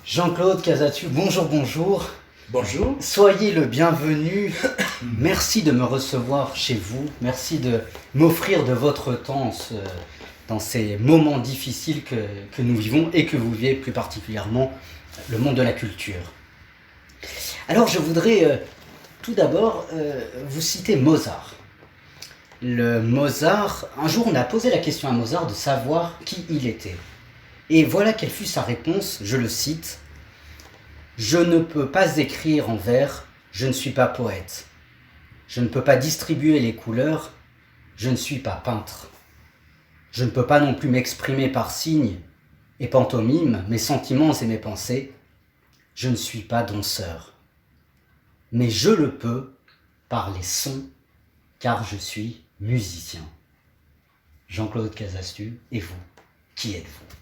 Jean-Claude Casatu, bonjour, bonjour. Bonjour. Soyez le bienvenu. Merci de me recevoir chez vous. Merci de m'offrir de votre temps dans ces moments difficiles que nous vivons et que vous vivez plus particulièrement le monde de la culture. Alors je voudrais tout d'abord vous citer Mozart. Un jour on a posé la question à Mozart de savoir qui il était. Et voilà quelle fut sa réponse, je le cite. « Je ne peux pas écrire en vers, je ne suis pas poète. Je ne peux pas distribuer les couleurs, je ne suis pas peintre. Je ne peux pas non plus m'exprimer par signes et pantomime mes sentiments et mes pensées. Je ne suis pas danseur. Mais je le peux par les sons, car je suis musicien. » Jean-Claude Casatu, et vous, qui êtes-vous ?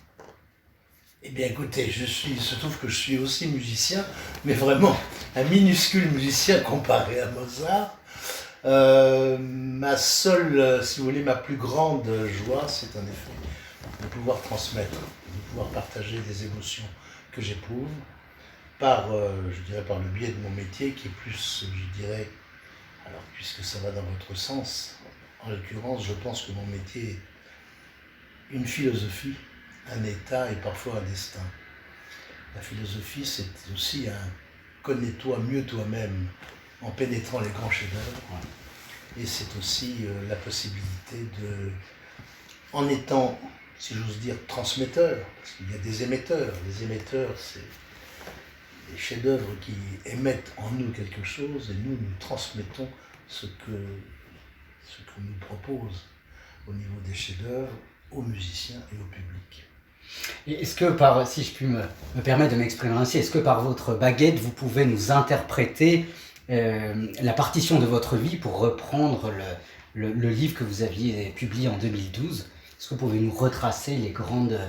Eh bien écoutez, il se trouve que je suis aussi musicien, mais vraiment un minuscule musicien comparé à Mozart. Ma seule, si vous voulez, ma plus grande joie, c'est en effet de pouvoir transmettre, de pouvoir partager des émotions que j'éprouve par, je dirais, par le biais de mon métier qui est plus, je dirais, alors puisque ça va dans votre sens, en l'occurrence, je pense que mon métier est une philosophie, un état et parfois un destin. La philosophie, c'est aussi un connais-toi mieux toi-même en pénétrant les grands chefs-d'œuvre. Et c'est aussi la possibilité de, en étant, si j'ose dire, transmetteur, parce qu'il y a des émetteurs. Les émetteurs, c'est des chefs-d'œuvre qui émettent en nous quelque chose et nous transmettons ce qu'on nous propose au niveau des chefs-d'œuvre aux musiciens et au public. Et est-ce que, si je puis me permettre de m'exprimer ainsi, est-ce que par votre baguette, vous pouvez nous interpréter la partition de votre vie pour reprendre le livre que vous aviez publié en 2012 ? Est-ce que vous pouvez nous retracer les grandes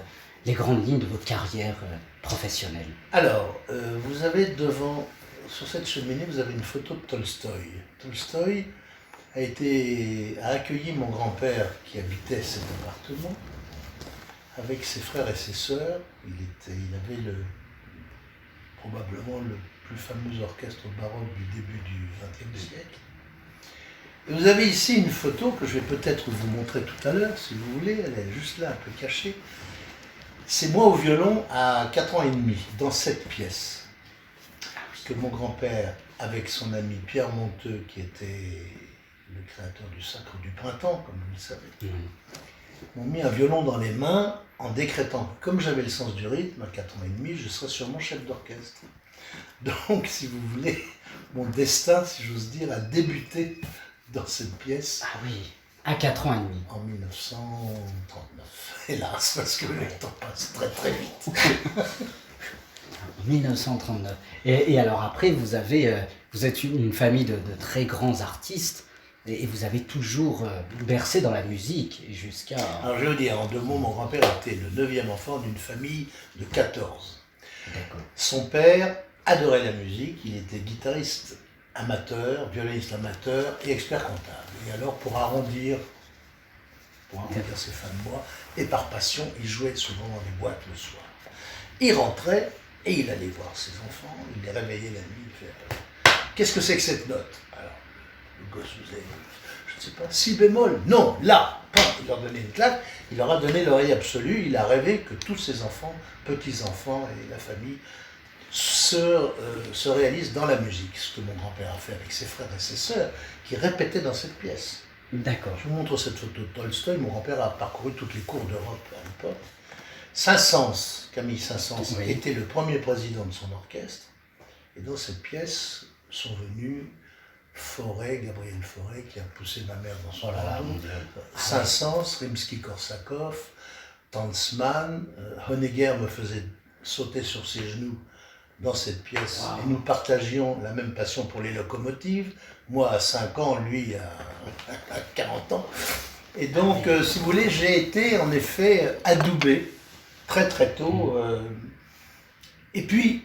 lignes de votre carrière professionnelle ? Alors, vous avez sur cette cheminée, vous avez une photo de Tolstoï. Tolstoï a accueilli mon grand-père qui habitait cet appartement avec ses frères et ses sœurs. Il avait probablement le plus fameux orchestre baroque du début du XXe siècle. Et vous avez ici une photo que je vais peut-être vous montrer tout à l'heure, si vous voulez, elle est juste là, un peu cachée. C'est moi au violon à 4 ans et demi, dans cette pièce, que mon grand-père, avec son ami Pierre Monteux, qui était le créateur du Sacre du Printemps, comme vous le savez, m'ont mis un violon dans les mains en décrétant que comme j'avais le sens du rythme, à 4 ans et demi, je serais sûrement chef d'orchestre. Donc, si vous voulez, mon destin, si j'ose dire, a débuté dans cette pièce. Ah oui, à 4 ans et demi. En 1939, hélas, parce que le temps passe très très vite. 1939. Et alors après, vous êtes une famille de très grands artistes. Et vous avez toujours bercé dans la musique jusqu'à... Alors je veux dire, en 2 mots, mon grand-père était le 9e enfant d'une famille de 14. D'accord. Son père adorait la musique, il était guitariste amateur, violoniste amateur et expert comptable. Et alors pour arrondir ses fins de mois, et par passion, il jouait souvent dans des boîtes le soir. Il rentrait et il allait voir ses enfants, il les réveillait la nuit, il fait « Qu'est-ce que c'est que cette note ?» Alors, le gosse faisait, je ne sais pas, si bémol, non, là, il leur donnait une claque, il leur a donné l'oreille absolue, il a rêvé que tous ses enfants, petits-enfants et la famille se réalisent dans la musique, ce que mon grand-père a fait avec ses frères et ses sœurs, qui répétaient dans cette pièce. D'accord. Je vous montre cette photo de Tolstoï, mon grand-père a parcouru toutes les cours d'Europe à l'époque. Saint-Saëns, Camille Saint-Saëns, oui, était le premier président de son orchestre, et dans cette pièce sont venus Gabriel Fauré, qui a poussé ma mère dans son landau, Saint-Saëns, Rimsky-Korsakov, Tanzmann, Honegger me faisait sauter sur ses genoux dans cette pièce, et nous partagions la même passion pour les locomotives, moi à 5 ans, lui à 40 ans. Et donc, si vous voulez, j'ai été en effet adoubé très très tôt. Et puis,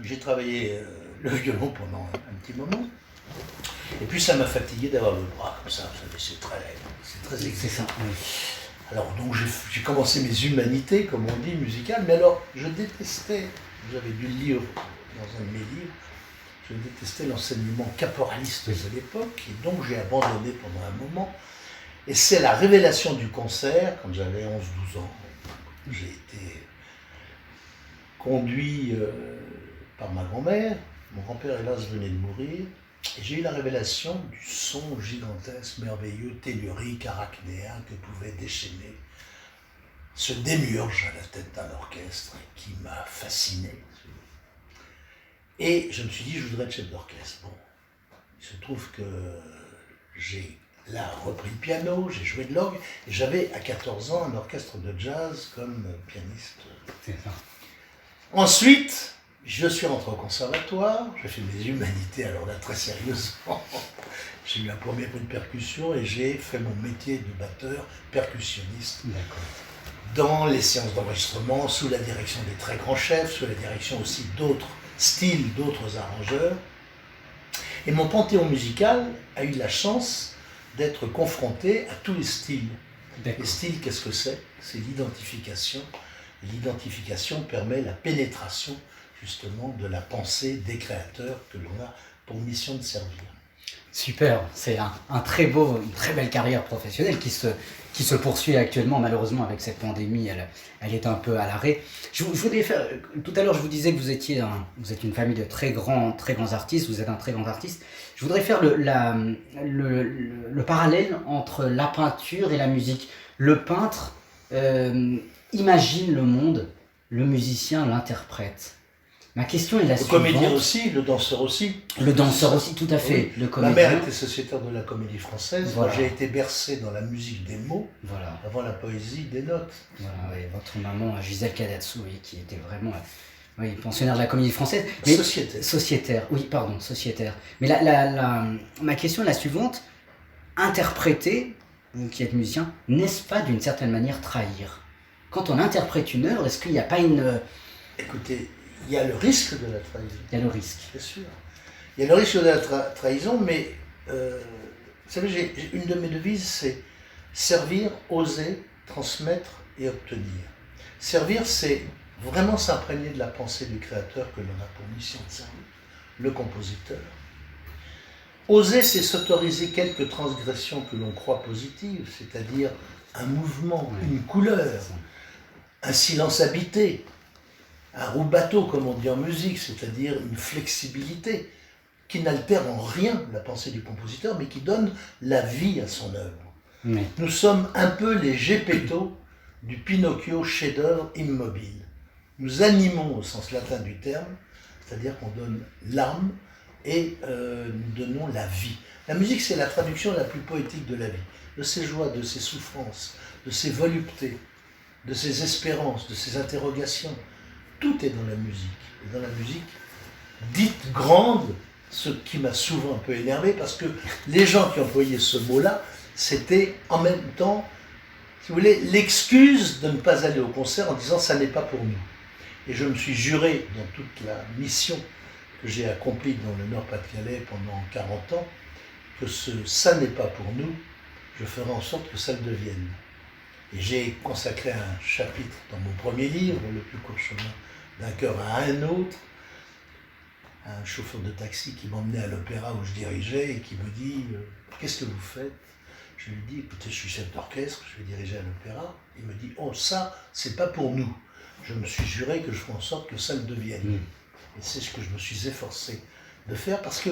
j'ai travaillé le violon pendant un petit moment. Et puis ça m'a fatigué d'avoir le bras comme ça, vous savez, c'est très exigeant. Oui. Alors donc j'ai commencé mes humanités, comme on dit, musicales, mais alors je détestais vous avez dû le lire dans un de mes livres, je détestais l'enseignement caporaliste de l'époque, et donc j'ai abandonné pendant un moment. Et c'est la révélation du concert, quand j'avais 11-12 ans. J'ai été conduit par ma grand-mère. Mon grand-père, hélas, venait de mourir. Et j'ai eu la révélation du son gigantesque, merveilleux, tellurique, arachnéen que pouvait déchaîner ce démiurge à la tête d'un orchestre qui m'a fasciné. Et je me suis dit, je voudrais être chef d'orchestre. Bon, il se trouve que j'ai là repris le piano, j'ai joué de l'orgue, et j'avais à 14 ans un orchestre de jazz comme pianiste. C'est ça. Ensuite, je suis rentré au conservatoire, j'ai fait mes humanités, alors là très sérieusement. J'ai eu un premier prix de percussion et j'ai fait mon métier de batteur percussionniste. D'accord. Dans les séances d'enregistrement, sous la direction des très grands chefs, sous la direction aussi d'autres styles, d'autres arrangeurs. Et mon panthéon musical a eu la chance d'être confronté à tous les styles. D'accord. Les styles, qu'est-ce que c'est? C'est l'identification. L'identification permet la pénétration justement de la pensée des créateurs que l'on a pour mission de servir. Super, c'est un très beau, une très belle carrière professionnelle qui se poursuit actuellement. Malheureusement, avec cette pandémie, elle est un peu à l'arrêt. Je voulais faire, tout à l'heure, je vous disais que vous êtes une famille de très grands artistes, vous êtes un très grand artiste. Je voudrais faire le parallèle entre la peinture et la musique. Le peintre imagine le monde, le musicien l'interprète. Ma question est la suivante. Le comédien aussi, le danseur aussi. Le danseur aussi, tout à fait. Oui. Le comédien. Ma mère était sociétaire de la Comédie Française. Voilà. J'ai été bercé dans la musique des mots, Voilà. avant la poésie des notes. Voilà, oui, votre maman, Gisèle Kadatsu, oui, qui était vraiment oui, pensionnaire de la Comédie Française. Mais, sociétaire, oui, pardon, sociétaire. Mais ma question est la suivante. Interpréter, vous qui êtes musicien, n'est-ce pas d'une certaine manière trahir? Quand on interprète une œuvre, est-ce qu'il n'y a pas une... Écoutez, il y a le risque de la trahison. Il y a le risque. Bien sûr. Il y a le risque de la trahison, mais vous savez, une de mes devises, c'est servir, oser, transmettre et obtenir. Servir, c'est vraiment s'imprégner de la pensée du créateur que l'on a pour mission de servir, le compositeur. Oser, c'est s'autoriser quelques transgressions que l'on croit positives, c'est-à-dire un mouvement, une couleur, un silence habité, un rubato, comme on dit en musique, c'est-à-dire une flexibilité qui n'altère en rien la pensée du compositeur, mais qui donne la vie à son œuvre. Oui. Nous sommes un peu les Geppetto du Pinocchio chef-d'œuvre immobile. Nous animons au sens latin du terme, c'est-à-dire qu'on donne l'âme et nous donnons la vie. La musique, c'est la traduction la plus poétique de la vie, de ses joies, de ses souffrances, de ses voluptés, de ses espérances, de ses interrogations. Tout est dans la musique. Et dans la musique, dite grande, ce qui m'a souvent un peu énervé, parce que les gens qui employaient ce mot-là, c'était en même temps, si vous voulez, l'excuse de ne pas aller au concert en disant « ça n'est pas pour nous ». Et je me suis juré, dans toute la mission que j'ai accomplie dans le Nord-Pas-de-Calais pendant 40 ans, que ce « ça n'est pas pour nous », je ferai en sorte que ça le devienne. Et j'ai consacré un chapitre dans mon premier livre, Le plus court chemin d'un cœur à un autre, un chauffeur de taxi qui m'emmenait à l'opéra où je dirigeais et qui me dit « Qu'est-ce que vous faites ?» Je lui dis « Écoutez, je suis chef d'orchestre, je vais diriger à l'opéra. » Il me dit « Oh, ça, c'est pas pour nous. » Je me suis juré que je ferais en sorte que ça le devienne. Et c'est ce que je me suis efforcé de faire parce que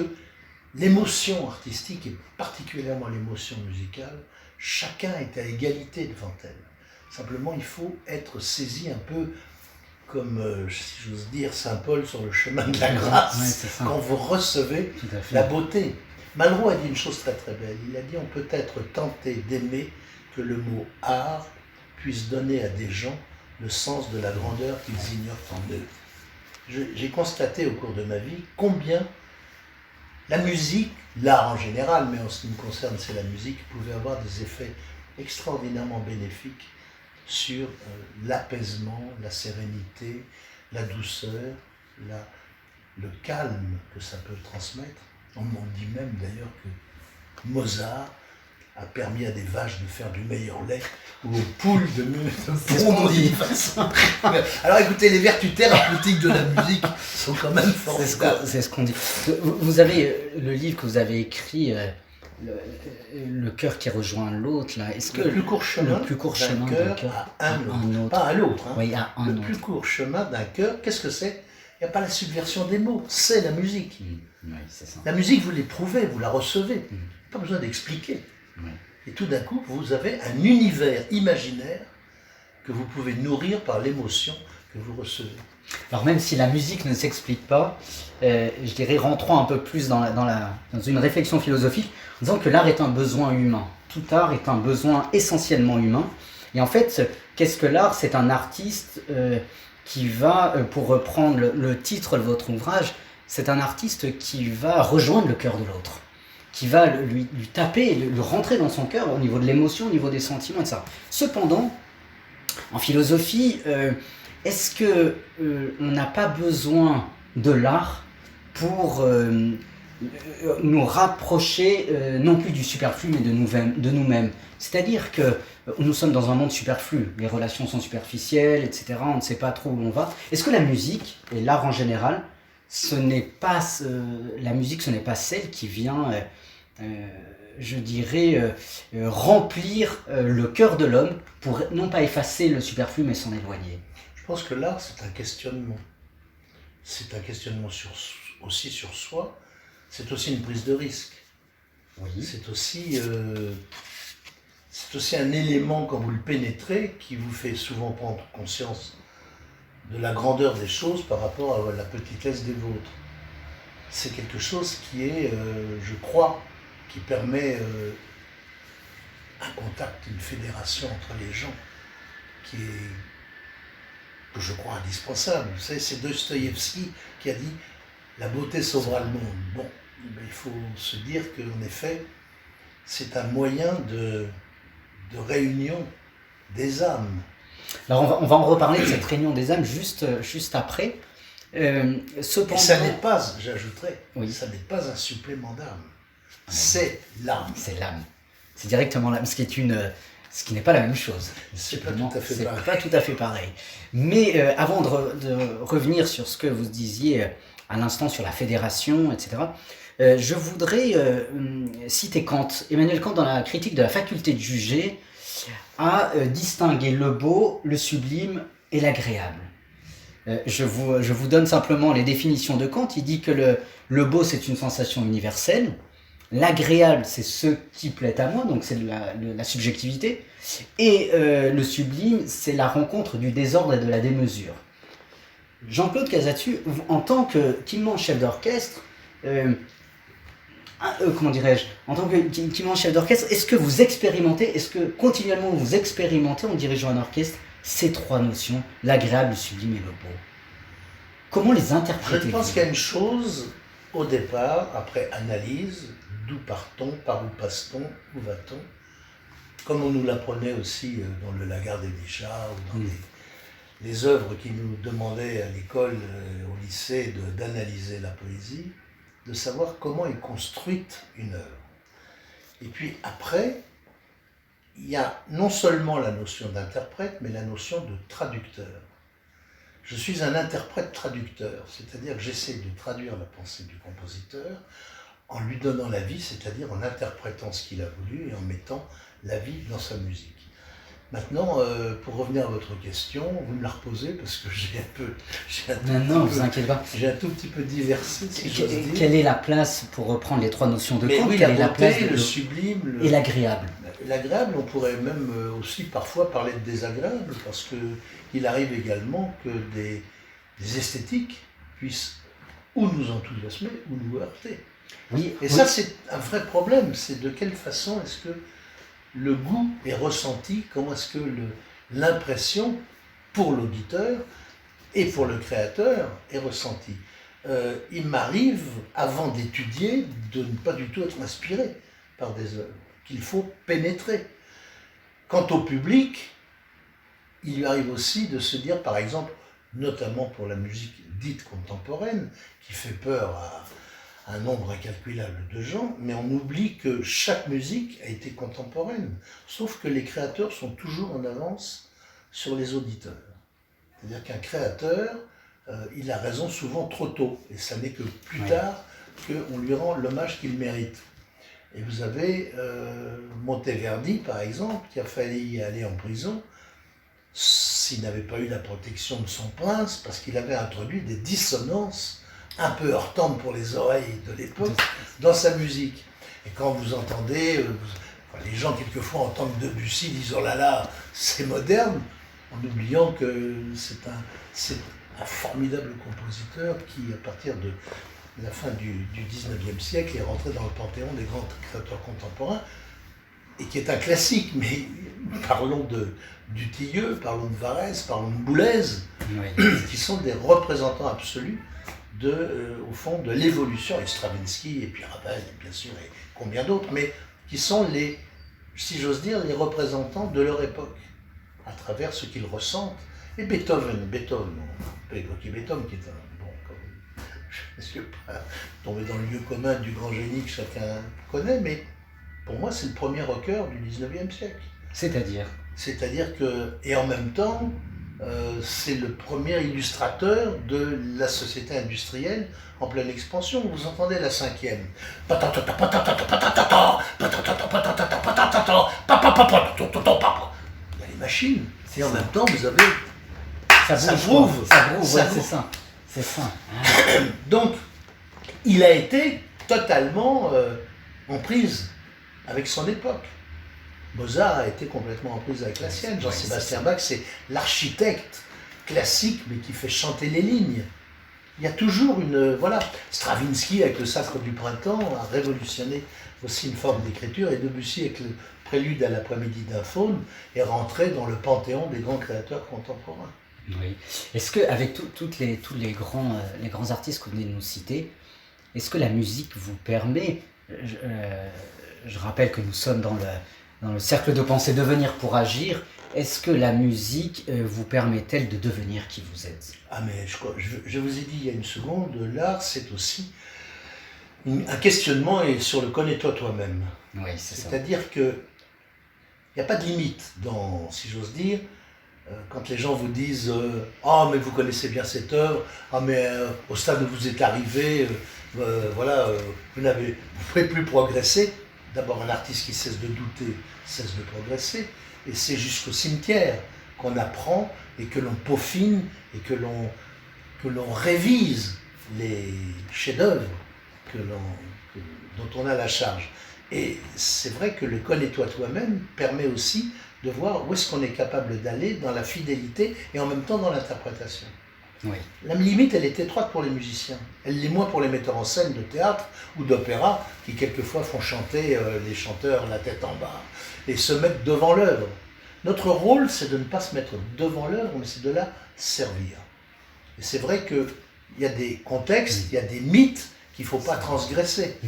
l'émotion artistique, et particulièrement l'émotion musicale, chacun est à égalité devant elle. Simplement, il faut être saisi un peu comme, si j'ose dire, Saint Paul sur le chemin de la grâce, quand vous recevez la beauté. Malraux a dit une chose très très belle. Il a dit « On peut être tenté d'aimer que le mot art puisse donner à des gens le sens de la grandeur qu'ils ignorent en eux. » J'ai constaté au cours de ma vie combien la musique, l'art en général, mais en ce qui me concerne c'est la musique, pouvait avoir des effets extraordinairement bénéfiques sur l'apaisement, la sérénité, la douceur, le calme que ça peut transmettre. On dit même d'ailleurs que Mozart a permis à des vaches de faire du meilleur lait ou aux poules de mieux C'est ce qu'on dit. Alors écoutez, les vertus thérapeutiques de la musique sont quand même formidables. C'est ce qu'on dit. Vous avez le livre que vous avez écrit, le cœur qui rejoint l'autre, là. Est-ce que Le plus court chemin d'un cœur à un autre. Pas à l'autre. Hein. Oui, à un le autre. plus court chemin d'un cœur, qu'est-ce que c'est? Il n'y a pas la subversion des mots, c'est la musique. Oui, c'est ça. La musique, vous l'éprouvez, vous la recevez. Pas besoin d'expliquer. Oui. Et tout d'un coup, vous avez un univers imaginaire que vous pouvez nourrir par l'émotion que vous recevez. Alors même si la musique ne s'explique pas, je dirais rentrons un peu plus dans une réflexion philosophique, en disant que l'art est un besoin humain. Tout art est un besoin essentiellement humain. Et en fait, qu'est-ce que l'art? C'est un artiste qui va, pour reprendre le titre de votre ouvrage, c'est un artiste qui va rejoindre le cœur de l'autre, qui va lui taper, le rentrer dans son cœur au niveau de l'émotion, au niveau des sentiments, etc. Cependant, en philosophie, est-ce que on n'a pas besoin de l'art pour nous rapprocher non plus du superflu mais de nous-mêmes? C'est-à-dire que nous sommes dans un monde superflu, les relations sont superficielles, etc. On ne sait pas trop où l'on va. Est-ce que la musique et l'art en général, la musique, ce n'est pas celle qui vient, je dirais, remplir le cœur de l'homme pour non pas effacer le superflu mais s'en éloigner? Je pense que l'art, c'est un questionnement. C'est un questionnement aussi sur soi. C'est aussi une prise de risque. Oui. C'est aussi un élément, quand vous le pénétrez, qui vous fait souvent prendre conscience de la grandeur des choses par rapport à la petitesse des vôtres. C'est quelque chose qui est, je crois, qui permet un contact, une fédération entre les gens, que je crois indispensable. Vous savez, c'est Dostoïevski qui a dit « La beauté sauvera le monde ». Bon, mais il faut se dire qu'en effet, c'est un moyen de réunion des âmes. Alors on va en reparler de cette réunion des âmes juste après. Cependant, et ça n'est pas, j'ajouterais, oui. Ça n'est pas un supplément d'âme. C'est l'âme. C'est l'âme. C'est directement l'âme, ce qui n'est pas la même chose. C'est pas tout à fait pareil. Pas tout à fait pareil. Mais avant de revenir sur ce que vous disiez à l'instant sur la fédération, etc., je voudrais citer Kant. Emmanuel Kant, dans la critique de la faculté de juger, a distingué le beau, le sublime et l'agréable. Je vous donne simplement les définitions de Kant. Il dit que le beau, c'est une sensation universelle. L'agréable, c'est ce qui plaît à moi, donc c'est la subjectivité. Et le sublime, c'est la rencontre du désordre et de la démesure. Jean-Claude Casatu, en tant qu'immense chef d'orchestre, comment dirais-je, en tant qu'immense chef d'orchestre, est-ce que vous expérimentez, est-ce que continuellement vous expérimentez en dirigeant un orchestre ces trois notions, l'agréable, le sublime et le beau? Comment les interprétez-vous? Je pense qu'il y a une chose, au départ, après analyse, d'où part-on, par où passe-t-on, où va-t-on, comme on nous l'apprenait aussi dans le Lagarde et Bichat, ou dans les œuvres qui nous demandaient à l'école, au lycée, d'analyser la poésie, de savoir comment est construite une œuvre. Et puis après, il y a non seulement la notion d'interprète, mais la notion de traducteur. Je suis un interprète-traducteur, c'est-à-dire que j'essaie de traduire la pensée du compositeur en lui donnant la vie, c'est-à-dire en interprétant ce qu'il a voulu et en mettant la vie dans sa musique. Maintenant, pour revenir à votre question, vous me la reposez parce que j'ai vous inquiétez pas. J'ai un tout petit peu diversé, si j'ose dire. Quelle est la place, pour reprendre les trois notions de Kant, oui, quelle est la place le sublime et l'agréable? L'agréable, on pourrait même aussi parfois parler de désagréable, parce qu'il arrive également que des esthétiques puissent ou nous enthousiasmer ou nous heurter. Oui, et ça, c'est un vrai problème. C'est de quelle façon est-ce que le goût est ressenti, comment est-ce que l'impression pour l'auditeur et pour le créateur est ressentie. Il m'arrive, avant d'étudier, de ne pas du tout être inspiré par des œuvres qu'il faut pénétrer. Quant au public, il lui arrive aussi de se dire, par exemple, notamment pour la musique dite contemporaine, qui fait peur un nombre incalculable de gens, mais on oublie que chaque musique a été contemporaine. Sauf que les créateurs sont toujours en avance sur les auditeurs. C'est-à-dire qu'un créateur, il a raison souvent trop tôt, et ça n'est que plus tard qu'on lui rend l'hommage qu'il mérite. Et vous avez Monteverdi, par exemple, qui a failli aller en prison s'il n'avait pas eu la protection de son prince, parce qu'il avait introduit des dissonances un peu heurtantes pour les oreilles de l'époque dans sa musique. Et quand vous entendez, les gens quelquefois entendent Debussy, disent « oh là là, c'est moderne », en oubliant que c'est un formidable compositeur qui, à partir de la fin du 19e siècle, est rentré dans le panthéon des grands créateurs contemporains, et qui est un classique, mais parlons de Dutilleux, parlons de Varèse, parlons de Boulez, qui sont des représentants absolus au fond, de l'évolution, et Stravinsky, et puis Ravel, bien sûr, et combien d'autres, mais qui sont si j'ose dire, les représentants de leur époque, à travers ce qu'ils ressentent. Et Beethoven, qui est je ne suis pas tombé dans le lieu commun du grand génie que chacun connaît, mais pour moi, c'est le premier rocker du 19e siècle. C'est-à-dire que, et en même temps, c'est le premier illustrateur de la société industrielle en pleine expansion. Vous entendez la cinquième. Il y a les machines. Et en même temps, vous avez... Ça groove, c'est ça. Donc, il a été totalement en prise avec son époque. Mozart a été complètement en prise avec la sienne. Jean-Sébastien Bach, c'est l'architecte classique, mais qui fait chanter les lignes. Il y a toujours voilà. Stravinsky, avec le Sacre du printemps, a révolutionné aussi une forme d'écriture, et Debussy, avec le prélude à l'après-midi d'un faune, est rentré dans le panthéon des grands créateurs contemporains. Oui. Est-ce qu'avec tous les grands artistes que vous venez de nous citer, est-ce que la musique vous permet, je rappelle que nous sommes dans le cercle de pensée devenir pour agir, est-ce que la musique vous permet-elle de devenir qui vous êtes? Ah mais je vous ai dit il y a une seconde, l'art c'est aussi un questionnement et sur le connais-toi toi-même. Oui, c'est ça. C'est-à-dire que il n'y a pas de limite si j'ose dire, quand les gens vous disent « Ah, mais vous connaissez bien cette œuvre, ah, mais au stade où vous êtes arrivé, voilà, vous ne pouvez plus progresser ». D'abord, un artiste qui cesse de douter, cesse de progresser, et c'est jusqu'au cimetière qu'on apprend et que l'on peaufine et que l'on révise les chefs-d'œuvre dont on a la charge. Et c'est vrai que le connais-toi toi-même permet aussi de voir où est-ce qu'on est capable d'aller dans la fidélité et en même temps dans l'interprétation. Oui. La limite, elle est étroite pour les musiciens. Elle l'est moins pour les metteurs en scène de théâtre ou d'opéra qui quelquefois font chanter les chanteurs la tête en bas et se mettre devant l'œuvre. Notre rôle, c'est de ne pas se mettre devant l'œuvre, mais c'est de la servir. Et c'est vrai qu'il y a des contextes, il y a des mythes qu'il ne faut pas transgresser.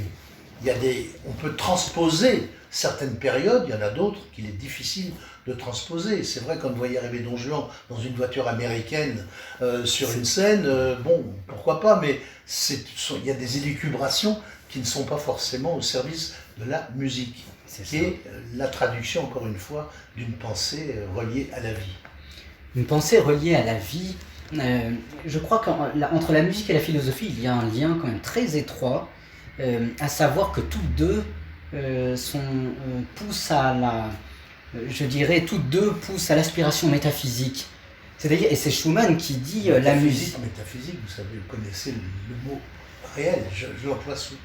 On peut transposer certaines périodes, il y en a d'autres qu'il est difficile de transposer. C'est vrai, quand vous voyez arriver Don Juan dans une voiture américaine sur une scène, bon, pourquoi pas, mais il y a des élucubrations qui ne sont pas forcément au service de la musique, qui est la traduction, encore une fois, d'une pensée reliée à la vie. Une pensée reliée à la vie. Je crois qu'entre la musique et la philosophie, il y a un lien quand même très étroit, à savoir que toutes deux poussent à toutes deux poussent à l'aspiration métaphysique. C'est-à-dire, et c'est Schumann qui dit la musique. Métaphysique, vous savez, vous connaissez le mot réel, je l'emploie souvent.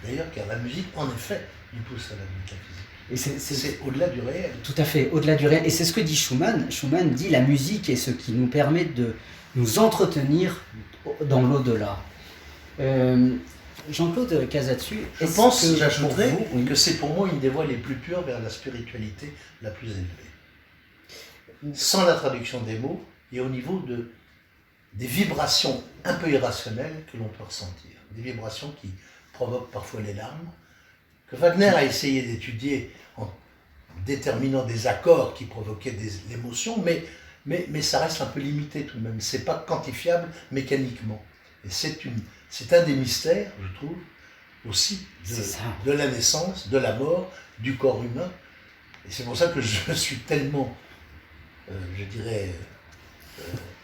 D'ailleurs, car la musique, en effet, il pousse à la métaphysique. Et c'est au-delà du réel. Tout à fait, au-delà du réel. Et c'est ce que dit Schumann. Schumann dit la musique est ce qui nous permet de nous entretenir dans l'au-delà. Jean-Claude Casatsu, j'ajouterais que c'est pour moi une des voies les plus pures vers la spiritualité la plus élevée. Sans la traduction des mots et au niveau des vibrations un peu irrationnelles que l'on peut ressentir. Des vibrations qui provoquent parfois les larmes, que Wagner a essayé d'étudier en déterminant des accords qui provoquaient l'émotion, mais ça reste un peu limité tout de même. C'est pas quantifiable mécaniquement. Et c'est un des mystères, je trouve, aussi C'est ça. de la naissance, de la mort, du corps humain. Et c'est pour ça que je suis tellement, je dirais,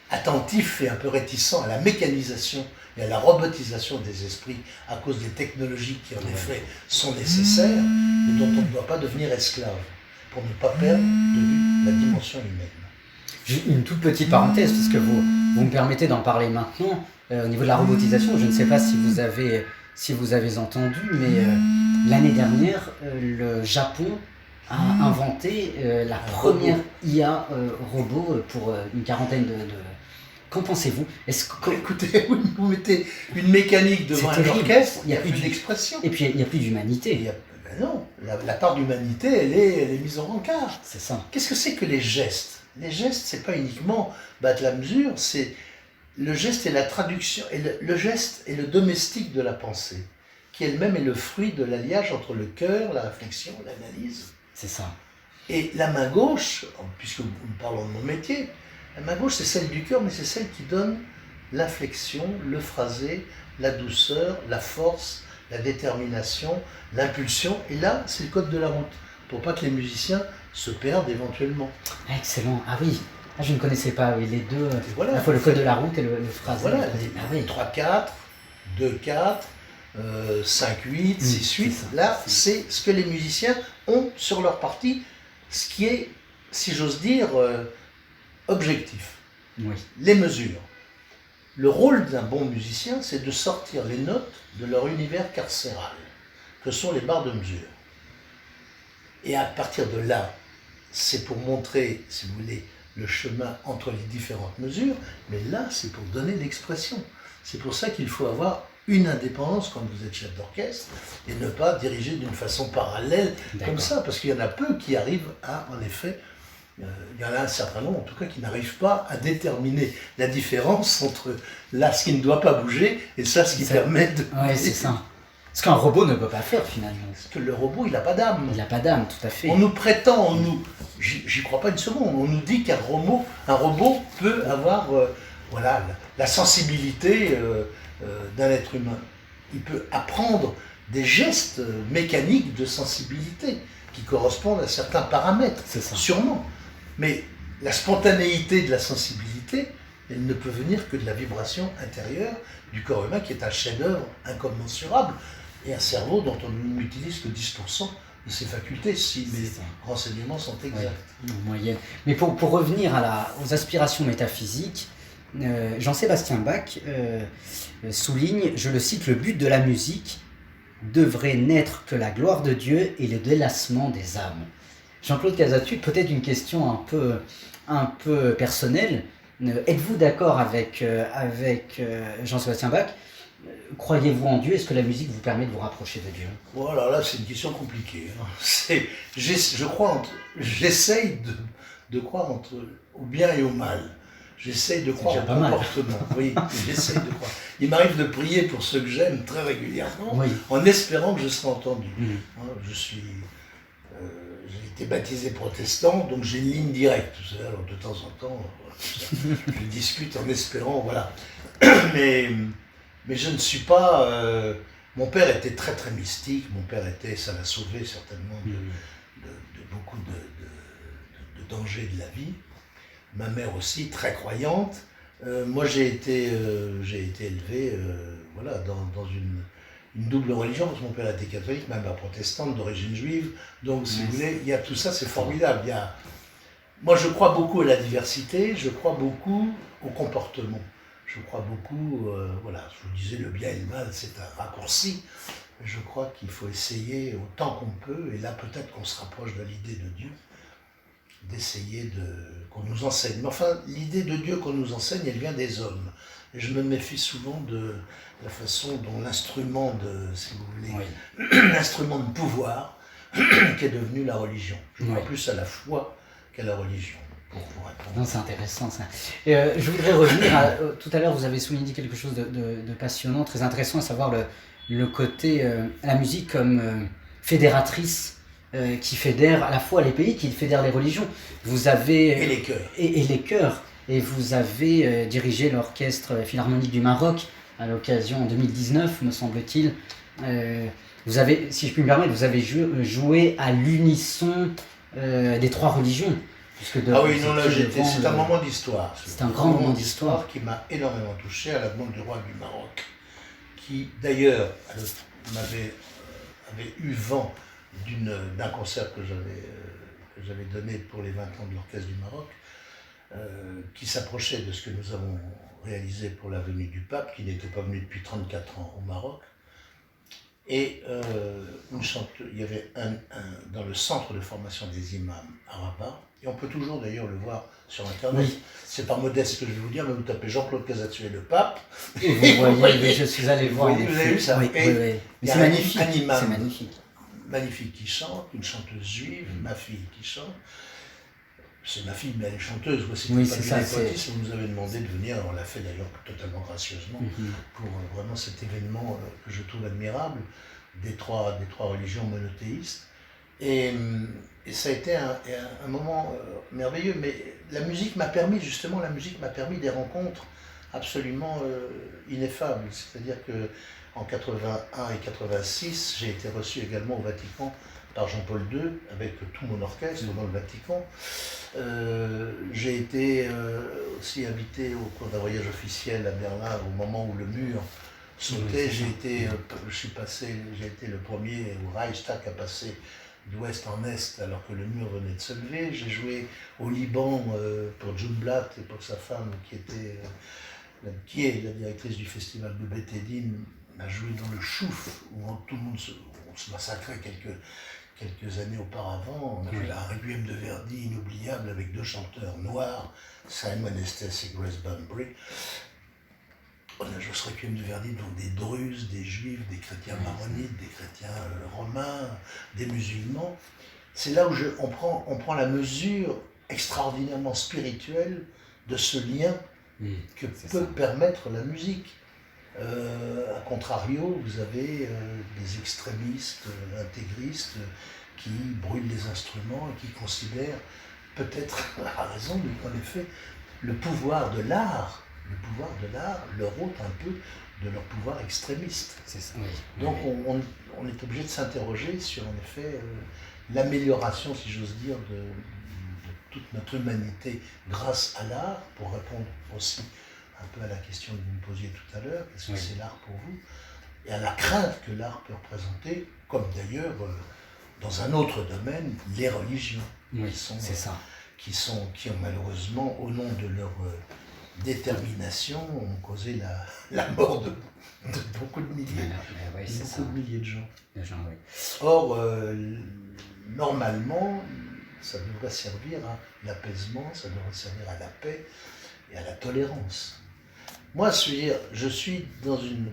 attentif et un peu réticent à la mécanisation et à la robotisation des esprits à cause des technologies qui en effet sont nécessaires, mais dont on ne doit pas devenir esclave pour ne pas perdre de vue la dimension humaine. J'ai une toute petite parenthèse, puisque vous me permettez d'en parler maintenant. Au niveau de la robotisation, je ne sais pas si vous avez entendu, mais l'année dernière, le Japon a inventé la première IA robot pour une quarantaine de... Qu'en pensez-vous? Écoutez, vous mettez une mécanique devant un orchestre, il n'y a plus d'expression. Et puis il n'y a plus d'humanité. Ben non, la part d'humanité, elle est mise en rencard. C'est ça. Qu'est-ce que c'est que les gestes? Les gestes, c'est pas uniquement battre la mesure, c'est le geste et la traduction. Et le geste est le domestique de la pensée, qui elle-même est le fruit de l'alliage entre le cœur, la réflexion, l'analyse. C'est ça. Et la main gauche, puisque nous parlons de mon métier, la main gauche c'est celle du cœur, mais c'est celle qui donne l'inflexion, le phrasé, la douceur, la force, la détermination, l'impulsion. Et là, c'est le code de la route, pour pas que les musiciens se perdent éventuellement. Excellent. Ah oui, je ne connaissais pas les deux. Voilà. Il faut le code de la route et le phrasé. Voilà, les 3-4, 2-4, 5-8, 6-8. Là, c'est ce que les musiciens ont sur leur partie, ce qui est, si j'ose dire, objectif. Oui. Les mesures. Le rôle d'un bon musicien, c'est de sortir les notes de leur univers carcéral, que sont les barres de mesure. Et à partir de là, c'est pour montrer, si vous voulez, le chemin entre les différentes mesures, mais là, c'est pour donner l'expression. C'est pour ça qu'il faut avoir une indépendance quand vous êtes chef d'orchestre et ne pas diriger d'une façon parallèle comme ça, parce qu'il y en a peu qui arrivent à, en effet, il y en a un certain nombre en tout cas qui n'arrivent pas à déterminer la différence entre là ce qui ne doit pas bouger et ça ce qui permet de... Oui, c'est ça. Ce qu'un robot ne peut pas faire finalement. Parce que le robot, il n'a pas d'âme. Il n'a pas d'âme, tout à fait. On nous prétend, j'y crois pas une seconde, on nous dit qu'un robot peut avoir voilà, la sensibilité d'un être humain. Il peut apprendre des gestes mécaniques de sensibilité qui correspondent à certains paramètres, sûrement. Mais la spontanéité de la sensibilité, elle ne peut venir que de la vibration intérieure du corps humain, qui est un chef-d'œuvre incommensurable, et un cerveau dont on n'utilise que 10% de ses facultés, si mes renseignements sont exacts. Oui, en moyenne. Mais pour revenir aux aspirations métaphysiques, Jean-Sébastien Bach souligne, je le cite, le but de la musique devrait n'être que la gloire de Dieu et le délassement des âmes. Jean-Claude Casatu, peut-être une question un peu personnelle. Êtes-vous d'accord avec Jean-Sébastien Bach? Croyez-vous en Dieu? Est-ce que la musique vous permet de vous rapprocher de Dieu? Bon, alors là, c'est une question compliquée. J'essaye de croire au bien et au mal. J'essaye de croire au comportement. Oui, j'essaye de croire. Il m'arrive de prier pour ceux que j'aime très régulièrement, en espérant que je serai entendu. J'ai été baptisé protestant, donc j'ai une ligne directe. Alors de temps en temps, je discute en espérant, voilà. Mais je ne suis pas... mon père était très très mystique, ça l'a sauvé certainement de beaucoup de dangers de la vie. Ma mère aussi, très croyante. Moi j'ai été élevé voilà, dans une double religion, parce que mon père était catholique, ma mère protestante, d'origine juive. Donc si vous voulez, il y a tout ça, c'est formidable. Moi je crois beaucoup à la diversité, je crois beaucoup au comportement. Je crois beaucoup, voilà, je vous disais, le bien et le mal, c'est un raccourci. Je crois qu'il faut essayer autant qu'on peut, et là peut-être qu'on se rapproche de l'idée de Dieu, d'essayer qu'on nous enseigne. Mais enfin, l'idée de Dieu qu'on nous enseigne, elle vient des hommes. Et je me méfie souvent de la façon dont l'instrument si vous voulez, l'instrument de pouvoir qui est devenu la religion. Je crois plus à la foi qu'à la religion. Non, c'est intéressant ça. Je voudrais revenir tout à l'heure, vous avez souligné quelque chose de passionnant, très intéressant, à savoir le côté, la musique comme fédératrice, qui fédère à la fois les pays, qui fédère les religions. Vous avez, et les chœurs. Et les chœurs. Et vous avez dirigé l'Orchestre Philharmonique du Maroc à l'occasion, en 2019, me semble-t-il, vous avez, si je puis me permettre, vous avez joué à l'unisson des trois religions. Ah oui, non, là, c'est un moment d'histoire. C'est un grand moment d'histoire qui m'a énormément touché à la demande du roi du Maroc, qui d'ailleurs avait eu vent d'un concert que j'avais donné pour les 20 ans de l'Orchestre du Maroc, qui s'approchait de ce que nous avons réalisé pour la venue du pape, qui n'était pas venu depuis 34 ans au Maroc. Et il y avait dans le centre de formation des imams à Rabat, et on peut toujours d'ailleurs le voir sur Internet. Oui. C'est pas modeste que je vais vous dire, mais vous tapez Jean-Claude Casatsu et le pape. Et vous voyez, je suis allé voir. Vous avez vu ça? Oui, oui. C'est magnifique. Un imam c'est magnifique. Magnifique qui chante, une chanteuse juive, ma fille qui chante. C'est ma fille, mais elle est chanteuse. Oui, c'est ça. Vous nous avez demandé de venir, on l'a fait d'ailleurs totalement gracieusement, pour vraiment cet événement que je trouve admirable, des trois religions monothéistes. Et ça a été un moment merveilleux, mais la musique m'a permis des rencontres absolument ineffables. C'est-à-dire qu'en 81 et 86, j'ai été reçu également au Vatican par Jean-Paul II, avec tout mon orchestre dans le Vatican. J'ai été aussi invité au cours d'un voyage officiel à Berlin au moment où le mur sautait. J'ai été le premier au Reichstag à passer d'ouest en est alors que le mur venait de se lever. J'ai joué au Liban pour June Blatt et pour sa femme qui est la directrice du festival de Bet Edin. On a joué dans le Chouf où tout le monde se massacrait quelques années auparavant. On a joué un Requiem de Verdi inoubliable avec deux chanteurs noirs, Simon Estes et Grace Bunbury. On a joué ce Requiem de Verdi, donc des Druzes, des Juifs, des chrétiens maronites, des chrétiens romains, des musulmans. C'est là où on prend la mesure extraordinairement spirituelle de ce lien que peut permettre la musique. A contrario, vous avez des extrémistes, intégristes, qui brûlent les instruments et qui considèrent, peut-être à raison, qu'en effet, le pouvoir de l'art leur ôte un peu de leur pouvoir extrémiste. C'est ça. Donc on est obligé de s'interroger sur, en effet, l'amélioration, si j'ose dire, de toute notre humanité grâce à l'art, pour répondre aussi un peu à la question que vous me posiez tout à l'heure, qu'est-ce que c'est l'art pour vous, et à la crainte que l'art peut représenter, comme d'ailleurs dans un autre domaine, les religions, qui ont malheureusement, au nom de leur détermination, ont causé la mort de beaucoup de milliers, de gens. Or, normalement, ça devrait servir à l'apaisement, ça devrait servir à la paix et à la tolérance. Moi, je suis dans une...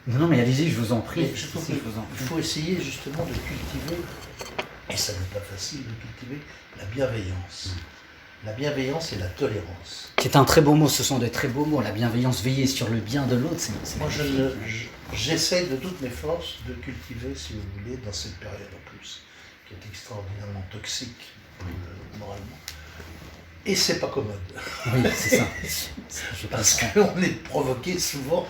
Non, mais allez-y, je vous en prie. Je trouve qu'il faut essayer justement de cultiver, et ça n'est pas facile, de cultiver la bienveillance. La bienveillance et la tolérance. C'est un très beau mot, ce sont de très beaux mots. La bienveillance, veiller sur le bien de l'autre, c'est moi, j'essaie de toutes mes forces de cultiver, si vous voulez, dans cette période en plus, qui est extraordinairement toxique moralement. Et c'est pas commode. Oui, c'est ça. Parce qu'on est provoqué souvent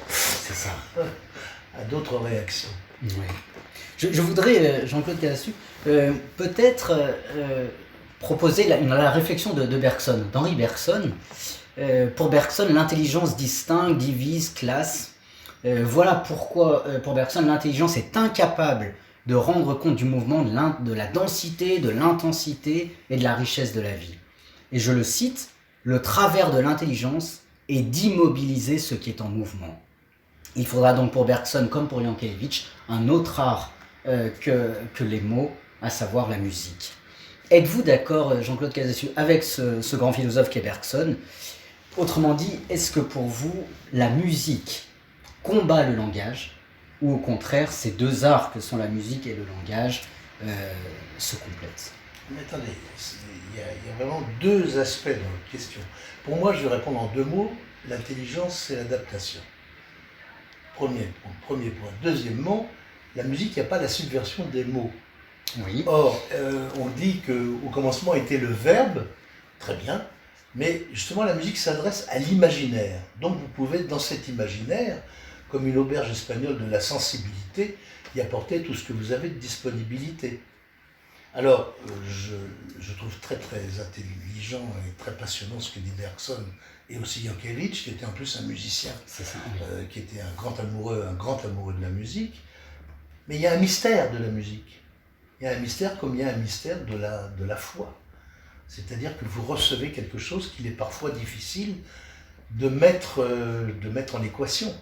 à d'autres réactions. Oui. Je voudrais, Jean-Claude Casatsu, peut-être proposer la réflexion de Bergson, d'Henri Bergson. Pour Bergson, l'intelligence distingue, divise, classe. Voilà pourquoi, pour Bergson, l'intelligence est incapable de rendre compte du mouvement, de la densité, de l'intensité et de la richesse de la vie. Et je le cite, « Le travers de l'intelligence est d'immobiliser ce qui est en mouvement. » Il faudra donc pour Bergson, comme pour Yankelevitch, un autre art que les mots, à savoir la musique. Êtes-vous d'accord, Jean-Claude Casatsu, avec ce grand philosophe qu'est Bergson? Autrement dit, est-ce que pour vous, la musique combat le langage, ou au contraire, ces deux arts que sont la musique et le langage se complètent? Mais attendez, il y a vraiment deux aspects dans votre question. Pour moi, je vais répondre en deux mots. L'intelligence, c'est l'adaptation. Premier point. Deuxièmement, la musique, il n'y a pas la subversion des mots. Oui. Or, on dit qu'au commencement était le verbe, très bien, mais justement la musique s'adresse à l'imaginaire. Donc vous pouvez, dans cet imaginaire, comme une auberge espagnole de la sensibilité, y apporter tout ce que vous avez de disponibilité. Alors, je trouve très très intelligent et très passionnant ce que dit Bergson et aussi Jankévitch, qui était en plus un musicien, C'est ça, oui. qui était un grand amoureux de la musique. Mais il y a un mystère de la musique. Il y a un mystère comme il y a un mystère de la foi. C'est-à-dire que vous recevez quelque chose qu'il est parfois difficile de mettre en équation.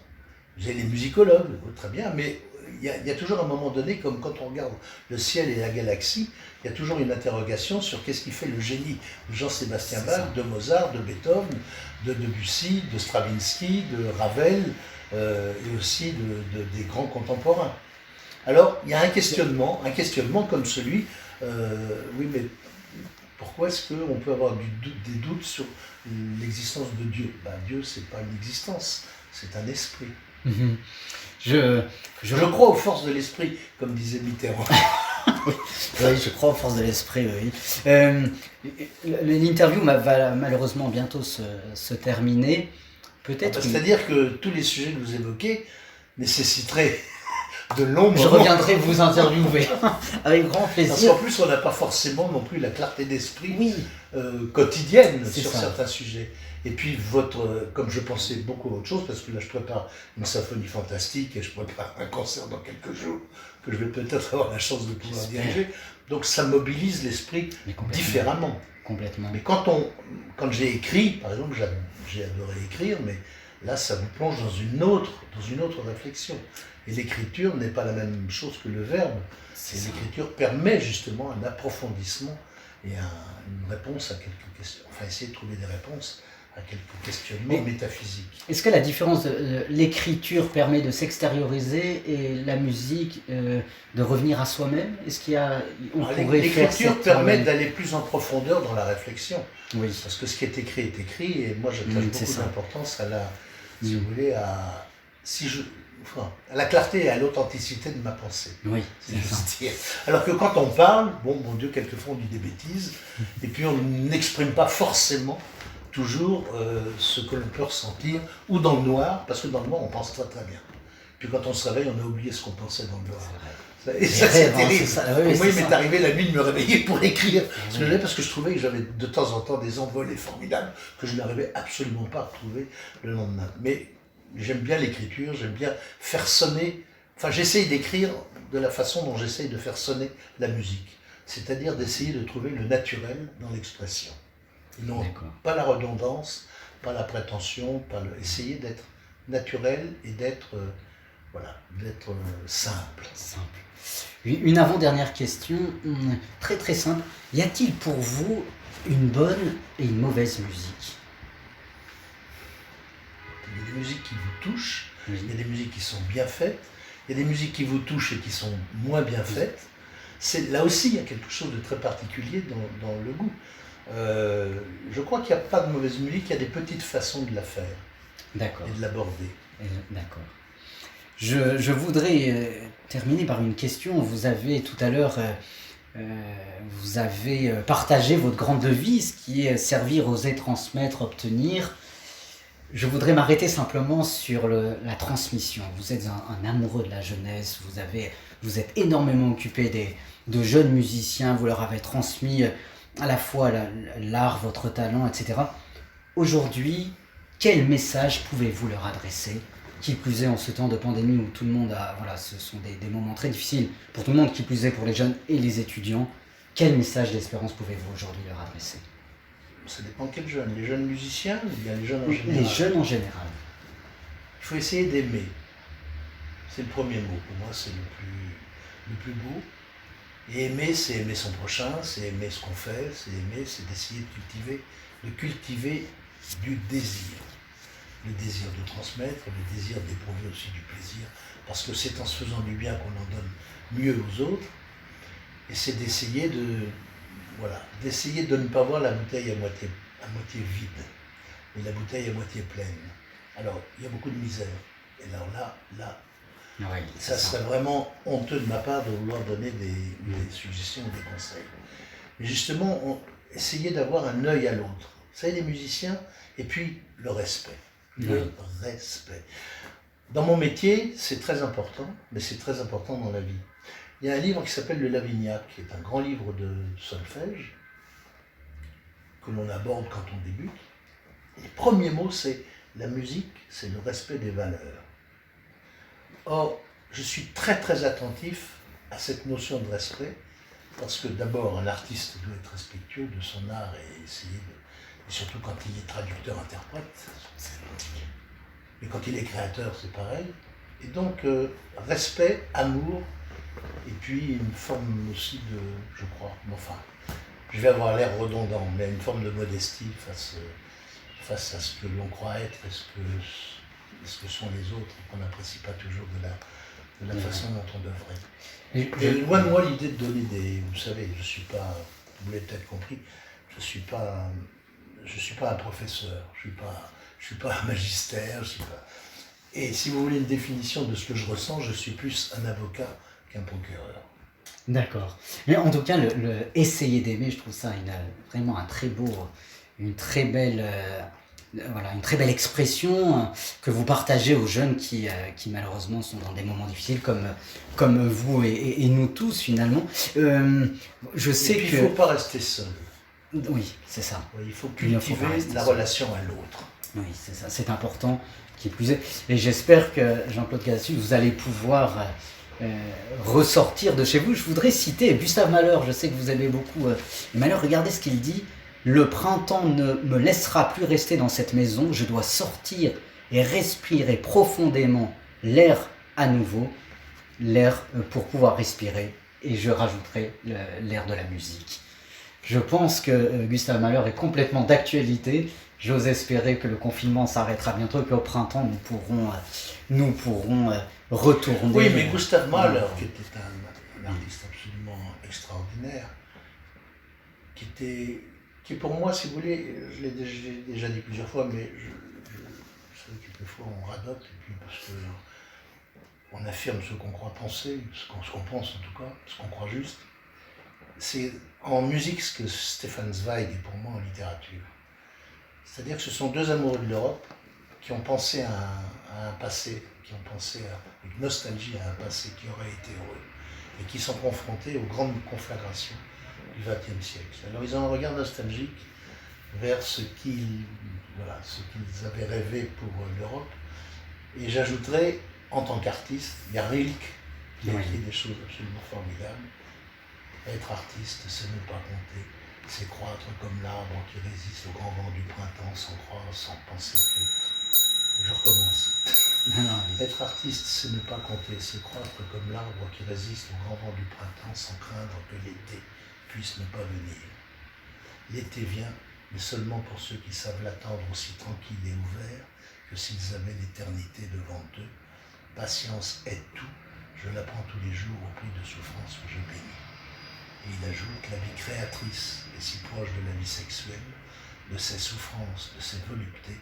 Vous avez les musicologues, très bien, mais il y a toujours un moment donné, comme quand on regarde le ciel et la galaxie, il y a toujours une interrogation sur qu'est-ce qui fait le génie de Jean-Sébastien Bach, de Mozart, de Beethoven, de Debussy, de Stravinsky, de Ravel, et aussi des grands contemporains. Alors, il y a un questionnement comme celui, oui, mais pourquoi est-ce qu'on peut avoir des doutes sur l'existence de Dieu? Dieu, c'est pas une existence, c'est un esprit. Mhm. Je crois aux forces de l'esprit, comme disait Mitterrand. Oui, je crois aux forces de l'esprit, oui. L'interview va malheureusement bientôt se terminer. Peut-être. C'est-à-dire que tous les sujets que vous évoquez nécessiteraient de longs moments. Je reviendrai vous interviewer avec grand plaisir. Parce qu'en plus, on n'a pas forcément non plus la clarté d'esprit quotidienne sur certains sujets. Et puis, comme je pensais beaucoup à autre chose, parce que là, je prépare une symphonie fantastique et je prépare un concert dans quelques jours, que je vais peut-être avoir la chance de pouvoir diriger. Donc, ça mobilise l'esprit différemment. Complètement. Mais quand j'ai écrit, par exemple, j'ai adoré écrire, mais là, ça vous plonge dans une autre réflexion. Et l'écriture n'est pas la même chose que le verbe. Et l'écriture permet justement un approfondissement et une réponse à quelques questions. Enfin, essayer de trouver des réponses à quelques questionnements métaphysiques. Est-ce que la différence de l'écriture permet de s'extérioriser et la musique de revenir à soi-même? Est-ce qu'il y a l'écriture permet d'aller plus en profondeur dans la réflexion. Oui. Parce que ce qui est écrit, et moi j'attache beaucoup d'importance à la, si vous voulez, à la clarté et à l'authenticité de ma pensée. Oui, c'est dire. Alors que quand on parle, bon Dieu, quelquefois on dit des bêtises, et puis on n'exprime pas forcément toujours ce que l'on peut ressentir, ou dans le noir, parce que dans le noir on pense très très bien. Puis quand on se réveille, on a oublié ce qu'on pensait dans le noir. Et ça c'est terrible. Moi il m'est arrivé la nuit de me réveiller pour écrire, parce que je trouvais que j'avais de temps en temps des envolées formidables que je n'arrivais absolument pas à retrouver le lendemain. Mais j'aime bien l'écriture, j'aime bien faire sonner, j'essaye d'écrire de la façon dont j'essaye de faire sonner la musique. C'est-à-dire d'essayer de trouver le naturel dans l'expression. Non, pas la redondance, pas la prétention, essayer d'être naturel et d'être simple. Une avant-dernière question, très très simple. Y a-t-il pour vous une bonne et une mauvaise musique? Il y a des musiques qui vous touchent, il y a des musiques qui sont bien faites, il y a des musiques qui vous touchent et qui sont moins bien faites. Là aussi, il y a quelque chose de très particulier dans le goût. Je crois qu'il n'y a pas de mauvaise musique, il y a des petites façons de la faire et de l'aborder. D'accord. Je voudrais terminer par une question. Vous avez tout à l'heure partagé votre grande devise qui est servir, oser, transmettre, obtenir. Je voudrais m'arrêter simplement sur la transmission. Vous êtes un amoureux de la jeunesse, vous êtes énormément occupé de jeunes musiciens, vous leur avez transmis à la fois l'art, votre talent, etc. Aujourd'hui, quel message pouvez-vous leur adresser? Qui plus est en ce temps de pandémie où tout le monde ce sont des moments très difficiles pour tout le monde, qui plus est pour les jeunes et les étudiants. Quel message d'espérance pouvez-vous aujourd'hui leur adresser? Ça dépend de quels jeunes. Les jeunes musiciens ou bien les jeunes en général? Les jeunes en général. Il faut essayer d'aimer. C'est le premier mot. Pour moi, c'est le plus beau. Et aimer, c'est aimer son prochain, c'est aimer ce qu'on fait, c'est d'essayer de cultiver du désir. Le désir de transmettre, le désir d'éprouver aussi du plaisir, parce que c'est en se faisant du bien qu'on en donne mieux aux autres. Et c'est d'essayer de ne pas voir la bouteille à moitié vide, mais la bouteille à moitié pleine. Alors, il y a beaucoup de misère. Et alors là, ça serait vraiment honteux de ma part de vouloir donner des suggestions ou des conseils. Mais justement, essayer d'avoir un œil à l'autre. Vous savez, les musiciens, et puis le respect. Le respect. Dans mon métier, c'est très important, mais c'est très important dans la vie. Il y a un livre qui s'appelle Le Lavignac, qui est un grand livre de solfège, que l'on aborde quand on débute. Et le premier mot, c'est la musique, c'est le respect des valeurs. Or, je suis très très attentif à cette notion de respect, parce que d'abord, un artiste doit être respectueux de son art et essayer de... Et surtout quand il est traducteur-interprète, mais quand il est créateur, c'est pareil. Et donc, respect, amour, et puis une forme aussi de, je crois, enfin, je vais avoir l'air redondant, mais une forme de modestie face à ce que l'on croit être et ce que sont les autres, qu'on n'apprécie pas toujours de la façon dont on devrait. Et loin de moi l'idée de donner des... Vous savez, je suis pas, vous l'avez peut-être compris, je suis pas un professeur, je suis pas un magistère, je suis pas... Et si vous voulez une définition de ce que je ressens, je suis plus un avocat qu'un procureur. D'accord. Mais en tout cas, essayer d'aimer, je trouve ça vraiment une très belle, voilà, une très belle expression que vous partagez aux jeunes qui malheureusement sont dans des moments difficiles comme vous et nous tous finalement. Je sais et puis, il ne faut pas rester seul. Oui, c'est ça. Oui, il faut cultiver la relation à l'autre. Oui, c'est ça, c'est important, qui plus est. Et j'espère que, Jean-Claude Casassu, vous allez pouvoir ressortir de chez vous. Je voudrais citer Gustave Mahler, je sais que vous aimez beaucoup Mahler, regardez ce qu'il dit. « Le printemps ne me laissera plus rester dans cette maison, je dois sortir et respirer profondément l'air à nouveau, l'air pour pouvoir respirer, et je rajouterai l'air de la musique. » Je pense que Gustave Mahler est complètement d'actualité. J'ose espérer que le confinement s'arrêtera bientôt et qu'au printemps, nous pourrons retourner. Oui, mais Gustave Mahler, qui était un artiste absolument extraordinaire, qui pour moi, si vous voulez, je l'ai déjà dit plusieurs fois, mais je sais que quelquefois on radote, et puis parce qu'on affirme ce qu'on croit penser, ce qu'on pense en tout cas, ce qu'on croit juste. C'est en musique ce que Stefan Zweig est pour moi en littérature. C'est-à-dire que ce sont deux amoureux de l'Europe qui ont pensé à un passé, qui ont pensé avec nostalgie à un passé qui aurait été heureux, et qui sont confrontés aux grandes conflagrations du XXe siècle. Alors ils ont un regard nostalgique vers ce qu'ils avaient rêvé pour l'Europe. Et j'ajouterais, en tant qu'artiste, il y a Rilke qui a écrit des choses absolument formidables. Être artiste, c'est ne pas compter, c'est croître comme l'arbre qui résiste au grand vent du printemps sans croire, sans penser que... Je recommence. Être artiste, c'est ne pas compter, c'est croître comme l'arbre qui résiste au grand vent du printemps sans craindre que l'été puisse ne pas venir. L'été vient, mais seulement pour ceux qui savent l'attendre aussi tranquille et ouvert que s'ils avaient l'éternité devant eux. Patience est tout, je l'apprends tous les jours au prix de souffrances que je bénis. Et il ajoute, la vie créatrice est si proche de la vie sexuelle, de ses souffrances, de ses voluptés,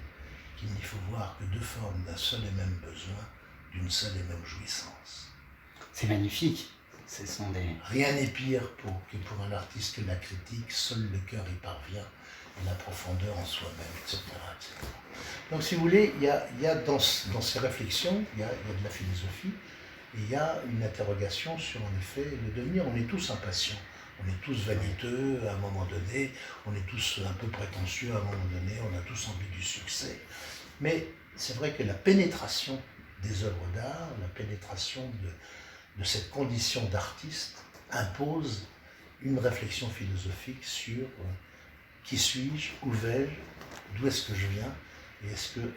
qu'il n'y faut voir que deux formes d'un seul et même besoin, d'une seule et même jouissance. C'est magnifique. Rien n'est pire que pour un artiste que la critique, seul le cœur y parvient, et la profondeur en soi-même, etc., etc. Donc si vous voulez, il y a dans ces réflexions, il y a de la philosophie, et il y a une interrogation sur, en effet, le devenir. On est tous impatients, on est tous vaniteux à un moment donné, on est tous un peu prétentieux à un moment donné, on a tous envie du succès. Mais c'est vrai que la pénétration des œuvres d'art, la pénétration de cette condition d'artiste impose une réflexion philosophique sur qui suis-je, où vais-je, d'où est-ce que je viens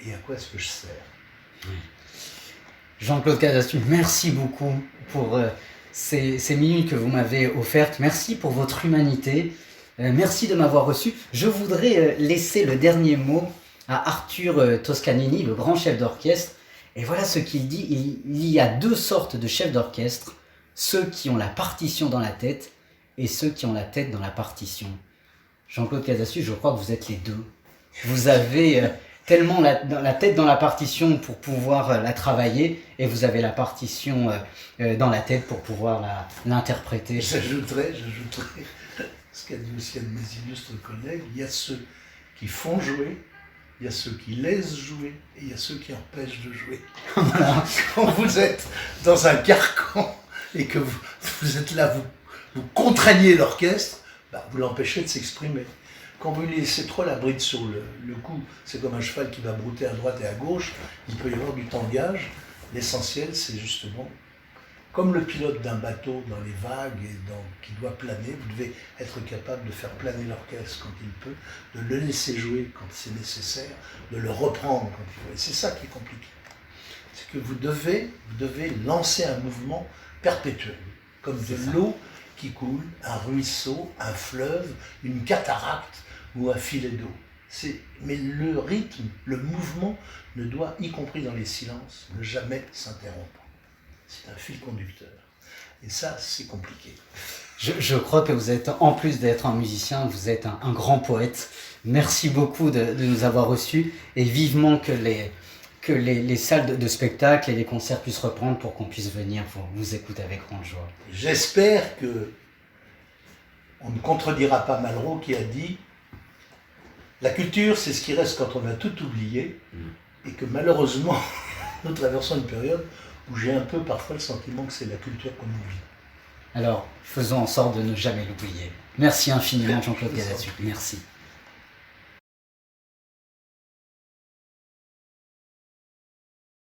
et à quoi est-ce que je sers. Oui. Jean-Claude Casassu, merci beaucoup pour ces minutes que vous m'avez offertes. Merci pour votre humanité. Merci de m'avoir reçu. Je voudrais laisser le dernier mot à Arthur Toscanini, le grand chef d'orchestre. Et voilà ce qu'il dit. Il y a deux sortes de chefs d'orchestre. Ceux qui ont la partition dans la tête et ceux qui ont la tête dans la partition. Jean-Claude Casassu, je crois que vous êtes les deux. Vous avez... tellement la tête dans la partition pour pouvoir la travailler, et vous avez la partition dans la tête pour pouvoir l'interpréter. J'ajouterais ce qu'a dit aussi un de mes illustres collègues, il y a ceux qui font jouer il y a ceux qui laissent jouer et il y a ceux qui empêchent de jouer. Voilà. Quand vous êtes dans un carcan et que vous êtes là, vous contraignez l'orchestre, vous l'empêchez de s'exprimer. Quand vous lui laissez trop la bride sur le cou, c'est comme un cheval qui va brouter à droite et à gauche, il peut y avoir du tangage. L'essentiel, c'est justement, comme le pilote d'un bateau dans les vagues et qui doit planer, vous devez être capable de faire planer l'orchestre quand il peut, de le laisser jouer quand c'est nécessaire, de le reprendre quand il faut. Et c'est ça qui est compliqué. C'est que vous devez lancer un mouvement perpétuel, comme de l'eau qui coule, un ruisseau, un fleuve, une cataracte ou un filet d'eau. Mais le rythme, le mouvement ne doit, y compris dans les silences, ne jamais s'interrompre. C'est un fil conducteur. Et ça, c'est compliqué. Je crois que vous êtes, en plus d'être un musicien, vous êtes un grand poète. Merci beaucoup de nous avoir reçus et vivement que les salles de spectacle et les concerts puissent reprendre pour qu'on puisse venir vous écouter avec grande joie. J'espère que on ne contredira pas Malraux qui a dit « La culture, c'est ce qui reste quand on a tout oublié » et que malheureusement, nous traversons une période où j'ai un peu parfois le sentiment que c'est la culture qu'on oublie. Alors, faisons en sorte de ne jamais l'oublier. Merci infiniment Jean-Claude Cazatou. Merci.